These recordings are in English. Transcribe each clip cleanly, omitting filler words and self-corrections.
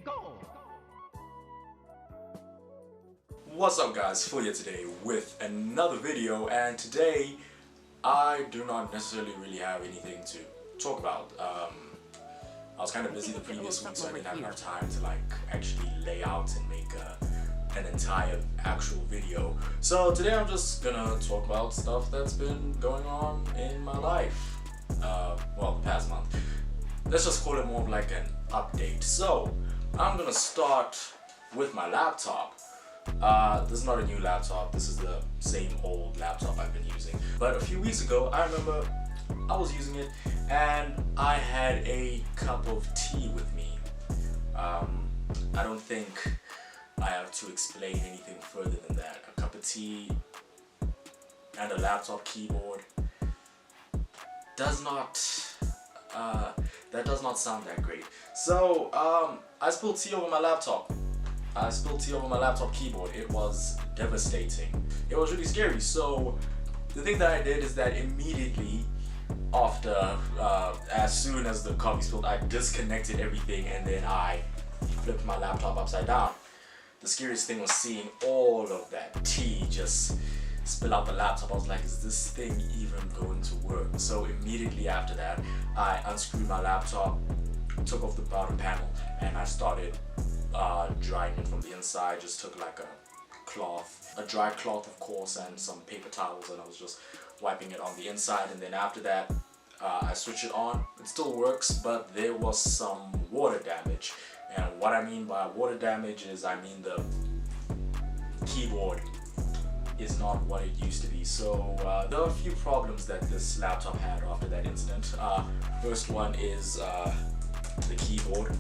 go! What's up guys, Phil here today with another video, and today I do not necessarily really have anything to talk about. I was kind of busy the previous week, so I didn't have enough time to actually lay out and make an entire actual video. So today I'm just gonna talk about stuff that's been going on in my life, well, the past month. Let's just call it more of like an update. So I'm gonna start with my laptop. This is not a new laptop, this is the same old laptop I've been using. But a few weeks ago, I remember I was using it and I had a cup of tea with me. I don't think I have to explain anything further than that. A cup of tea and a laptop keyboard does not sound that great. So I spilled tea over my laptop. I spilled tea over my laptop keyboard. It was devastating. It was really scary. So the thing that I did is that immediately after, as soon as the coffee spilled, I disconnected everything and then I flipped my laptop upside down. The scariest thing was seeing all of that tea just spill out the laptop. I was like, is this thing even going to work? So immediately after that, I unscrewed my laptop, took off the bottom panel, and I started drying it from the inside. Just took like a dry cloth of course, and some paper towels, and I was just wiping it on the inside. And then after that, I switched it on. It still works, but there was some water damage. And what I mean by water damage is, I mean the keyboard is not what it used to be. So there are a few problems that this laptop had after that incident. First one is the keyboard.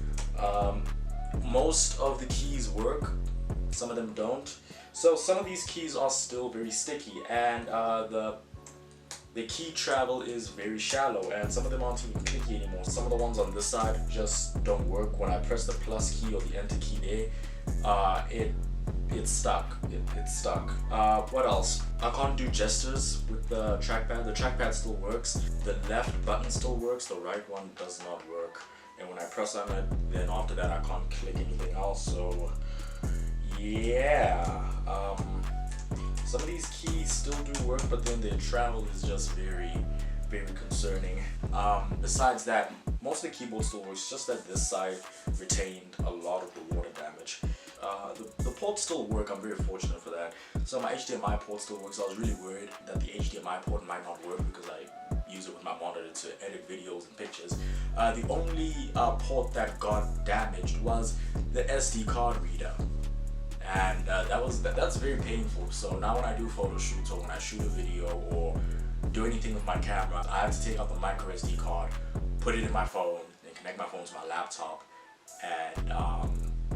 Most of the keys work, some of them don't. So some of these keys are still very sticky, and the key travel is very shallow, and some of them aren't even clicky anymore. Some of the ones on this side just don't work. When I press the plus key or the enter key there, it's stuck. It's stuck. What else? I can't do gestures with the trackpad. The trackpad still works. The left button still works. The right one does not work. And when I press on it, then after that I can't click anything else. So yeah, some of these keys still do work, but then their travel is just very, very concerning. Besides that, most of the keyboard still works, just that this side retained a lot of the water damage. The ports still work. I'm very fortunate for that. So my HDMI port still works. I was really worried that the HDMI port might not work because I use it with my monitor to edit videos and pictures. The only port that got damaged was the SD card reader, and that's very painful. So now when I do photo shoots or when I shoot a video or do anything with my camera, I have to take out the micro SD card, put it in my phone, and connect my phone to my laptop, and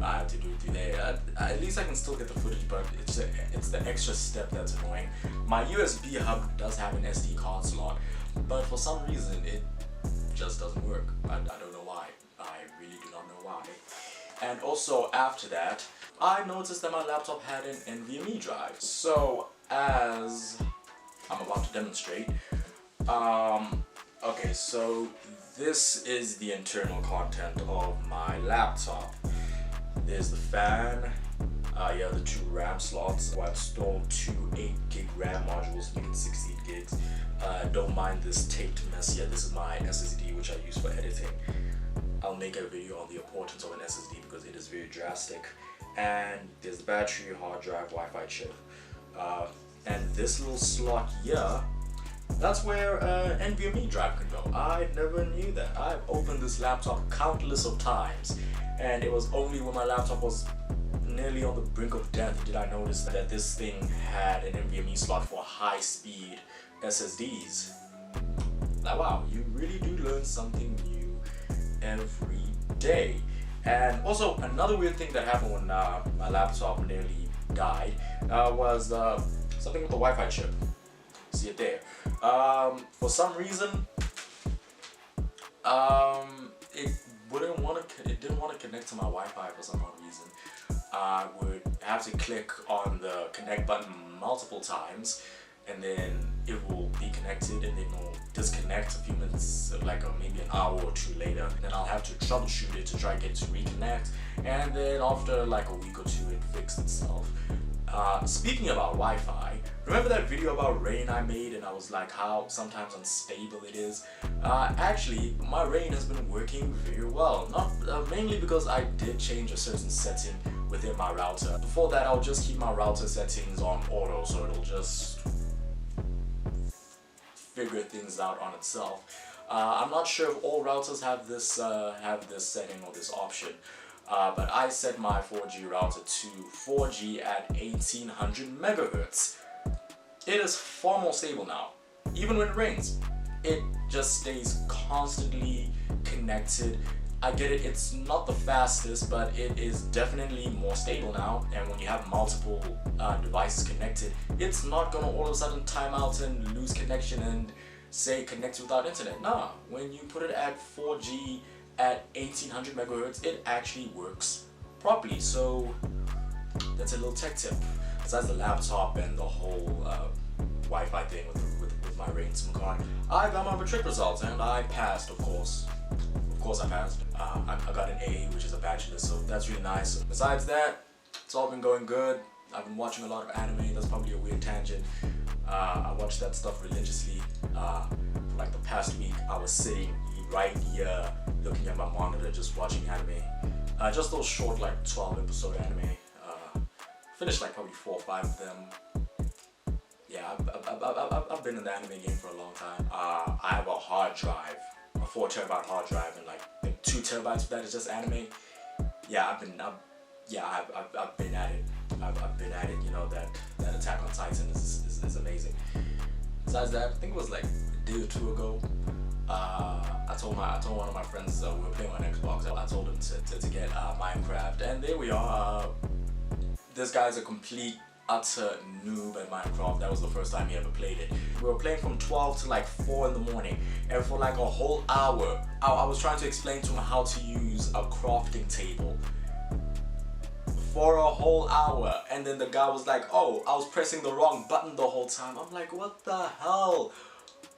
I have to do it through there. At least I can still get the footage, but it's the extra step that's annoying. My USB hub does have an SD card slot, but for some reason it just doesn't work. I don't know why. I really do not know why. And also after that, I noticed that my laptop had an NVMe drive. So as I'm about to demonstrate, okay, so this is the internal content of my laptop. There's the fan, yeah, the two RAM slots. I installed two 8GB RAM modules making 16 gigs. Don't mind this taped mess here. This is my SSD, which I use for editing. I'll make a video on the importance of an SSD because it is very drastic. And there's the battery, hard drive, Wi-Fi chip. And this little slot here, that's where an NVMe drive can go. I never knew that. I've opened this laptop countless of times, and it was only when my laptop was nearly on the brink of death did I notice that this thing had an NVMe slot for high-speed SSDs. Like, wow, you really do learn something new every day. And also, another weird thing that happened when my laptop nearly died was something with the Wi-Fi chip. See it there. For some reason, it didn't want to connect to my Wi-Fi for some odd reason. I would have to click on the connect button multiple times, and then it will be connected and then it'll disconnect a few minutes, like maybe an hour or two later. Then I'll have to troubleshoot it to try and get it to reconnect, and then after like a week or two it fixed itself. Speaking about Wi-Fi, remember that video about Rain I made and I was like how sometimes unstable it is? Actually, my Rain has been working very well. Not mainly because I did change a certain setting within my router. Before that, I'll just keep my router settings on auto, so it'll just figure things out on itself. I'm not sure if all routers have this setting or this option. But I set my 4G router to 4G at 1800 megahertz. It is far more stable now. Even when it rains, it just stays constantly connected. I get it, it's not the fastest, but it is definitely more stable now. And when you have multiple devices connected, it's not gonna all of a sudden time out and lose connection and say connect without internet. Nah, when you put it at 4G at 1800 megahertz, it actually works properly. So that's a little tech tip. Besides the laptop and the whole Wi-Fi thing with my Rain SIM card, I got my matric results and I passed, of course. Of course I passed. I got an A, which is a bachelor, so that's really nice. Besides that, it's all been going good. I've been watching a lot of anime. That's probably a weird tangent. I watched that stuff religiously. For like the past week, I was sitting right here looking at my monitor just watching anime. Just those short like 12 episode anime. Finished like probably 4 or 5 of them. Yeah, I've been in the anime game for a long time. I have a hard drive, a 4 terabyte hard drive, and like I think 2 terabytes of that is just anime. Yeah, I've been at it. I've been at it. You know, that Attack on Titan is amazing. Besides that, I think it was like a day or two ago. I told one of my friends we were playing on Xbox. I told him to get Minecraft, and there we are. This guy's a complete utter noob at Minecraft. That was the first time he ever played it. We were playing from 12 to like 4 in the morning, and for like a whole hour, I was trying to explain to him how to use a crafting table. For a whole hour, and then the guy was like, oh, I was pressing the wrong button the whole time. I'm like, what the hell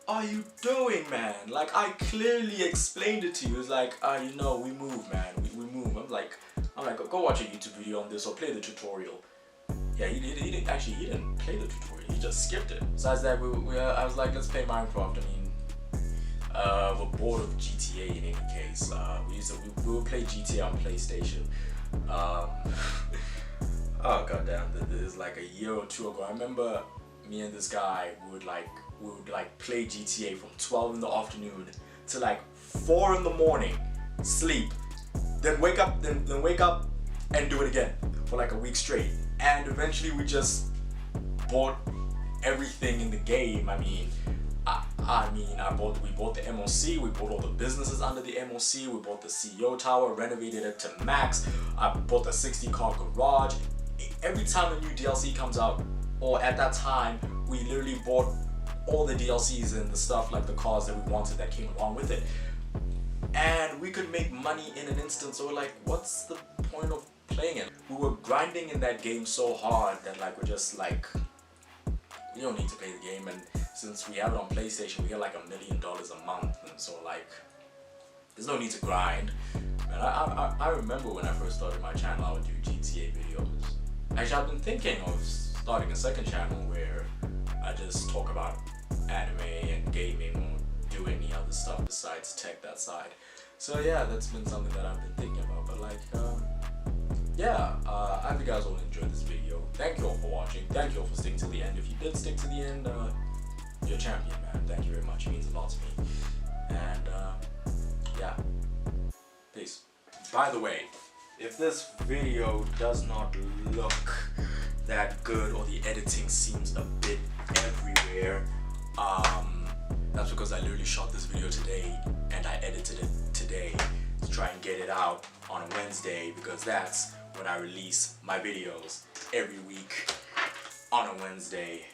are you doing, man? Like, I clearly explained it to you. It's like, you know, we move, man, we move. I'm like, go watch a YouTube video on this or play the tutorial. Yeah, he didn't play the tutorial, he just skipped it. Besides that, I was like, let's play Minecraft. I mean, we're bored of GTA in any case. We would play GTA on PlayStation. Oh goddamn, this is like a year or two ago. I remember me and this guy would play GTA from 12 in the afternoon to like 4 in the morning, sleep, then wake up and do it again for like a week straight. And eventually we just bought everything in the game. I mean, we bought the MOC, we bought all the businesses under the MOC, we bought the CEO tower, renovated it to max, I bought the 60-car garage. Every time a new DLC comes out, or at that time, we literally bought all the DLCs and the stuff, like the cars that we wanted that came along with it. And we could make money in an instant, so we're like, what's the point of playing it? We were grinding in that game so hard that like we're just like, we don't need to play the game. And since we have it on PlayStation, we get like $1 million a month, and so like there's no need to grind. And I remember when I first started my channel, I would do GTA videos. Actually, I've been thinking of starting a second channel where I just talk about anime and gaming or do any other stuff besides tech, that side. So yeah, that's been something that I've been thinking about. But like I hope you guys all enjoyed this video. Thank you all for watching. Thank you all for sticking to the end. If you did stick to the end, you're a champion, man. Thank you very much. It means a lot to me. And yeah, peace. By the way, if this video does not look that good or the editing seems a bit everywhere, that's because I literally shot this video today and I edited it today to try and get it out on a Wednesday, because that's when I release my videos every week on a Wednesday.